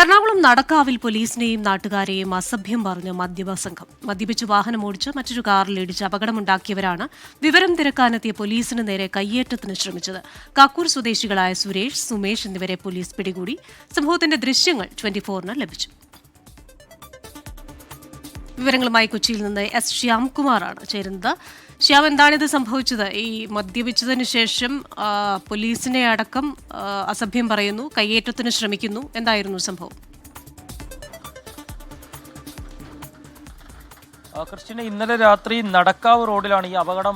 എറണാകുളം നടക്കാവിൽ പോലീസിനെയും നാട്ടുകാരെയും അസഭ്യം പറഞ്ഞ മദ്യപ സംഘം മദ്യപിച്ച് വാഹനമോടിച്ച് മറ്റൊരു കാറിൽ ഇടിച്ച് അപകടമുണ്ടാക്കിയവരാണ്. വിവരം തിരക്കാനെത്തിയ പോലീസിന് നേരെ കയ്യേറ്റത്തിന് ശ്രമിച്ചത്. കാക്കൂർ സ്വദേശികളായ സുരേഷ്, സുമേഷ് എന്നിവരെ പോലീസ് പിടികൂടി. സംഭവത്തിന്റെ ദൃശ്യങ്ങൾ 24-ന് ലഭിച്ചു. വിവരങ്ങളുമായി കൊച്ചിയിൽ നിന്ന് എസ് ശ്യാംകുമാറാണ് ചേരുന്നത്. ശ്യാം, എന്താണിത് സംഭവിച്ചത്? ഈ മദ്യപിച്ചതിന് ശേഷം പോലീസിനെ അടക്കം അസഭ്യം പറയുന്നു, കയ്യേറ്റത്തിന് ശ്രമിക്കുന്നു. എന്തായിരുന്നു സംഭവം? ക്രിസ്ത്യന്, ഇന്നലെ രാത്രി നടക്കാവ് റോഡിലാണ് ഈ അപകടം.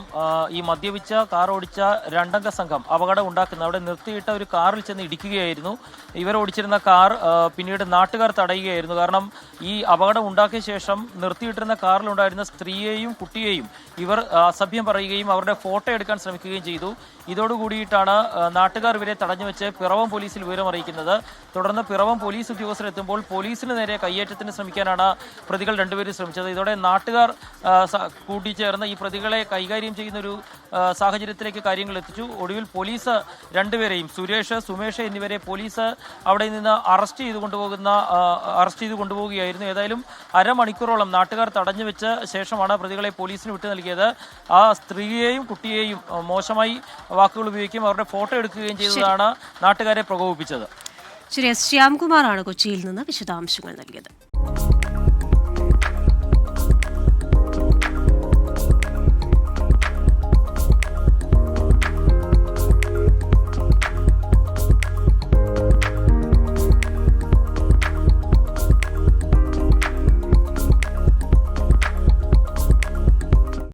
ഈ മദ്യപിച്ച കാർ ഓടിച്ച രണ്ടംഗ സംഘം അപകടം ഉണ്ടാക്കുന്നത്. അവിടെ നിർത്തിയിട്ട ഒരു കാറിൽ ചെന്ന് ഇടിക്കുകയായിരുന്നു. ഇവർ ഓടിച്ചിരുന്ന കാർ പിന്നീട് നാട്ടുകാർ തടയുകയായിരുന്നു. കാരണം ഈ അപകടം ഉണ്ടാക്കിയ ശേഷം നിർത്തിയിട്ടിരുന്ന കാറിലുണ്ടായിരുന്ന സ്ത്രീയെയും കുട്ടിയെയും ഇവർ അസഭ്യം പറയുകയും അവരുടെ ഫോട്ടോ എടുക്കാൻ ശ്രമിക്കുകയും ചെയ്തു. ഇതോടുകൂടിയിട്ടാണ് നാട്ടുകാർ ഇവരെ തടഞ്ഞു വെച്ച് പിറവം പോലീസിൽ വിവരം അറിയിക്കുന്നത്. തുടർന്ന് പിറവം പോലീസ് ഉദ്യോഗസ്ഥരെത്തുമ്പോൾ പോലീസിന് നേരെ കയ്യേറ്റത്തിന് ശ്രമിക്കാനാണ് പ്രതികൾ രണ്ടുപേരും ശ്രമിച്ചത്. ഇതോടെ നാട്ടുകാർ കൂട്ടിച്ചേർന്ന് ഈ പ്രതികളെ കൈകാര്യം ചെയ്യുന്ന ഒരു സാഹചര്യത്തിലേക്ക് കാര്യങ്ങൾ എത്തിച്ചു. ഒടുവിൽ പോലീസ് രണ്ടുപേരെയും, സുരേഷ്, സുമേഷ് എന്നിവരെ പോലീസ് അവിടെ നിന്ന് അറസ്റ്റ് ചെയ്ത് കൊണ്ടുപോവുകയായിരുന്നു. ഏതായാലും അരമണിക്കൂറോളം നാട്ടുകാർ തടഞ്ഞു വെച്ച ശേഷമാണ് പ്രതികളെ പോലീസിന് വിട്ടു നൽകിയത്. ആ സ്ത്രീയെയും കുട്ടിയെയും മോശമായി വാക്കുകൾ ഉപയോഗിക്കുകയും അവരുടെ ഫോട്ടോ എടുക്കുകയും ചെയ്തതാണ് നാട്ടുകാരെ പ്രകോപിപ്പിച്ചത്. ശരി, എസ് ശ്യാംകുമാറാണ് കൊച്ചിയിൽ നിന്ന് വിശദാംശങ്ങൾ നൽകിയത്.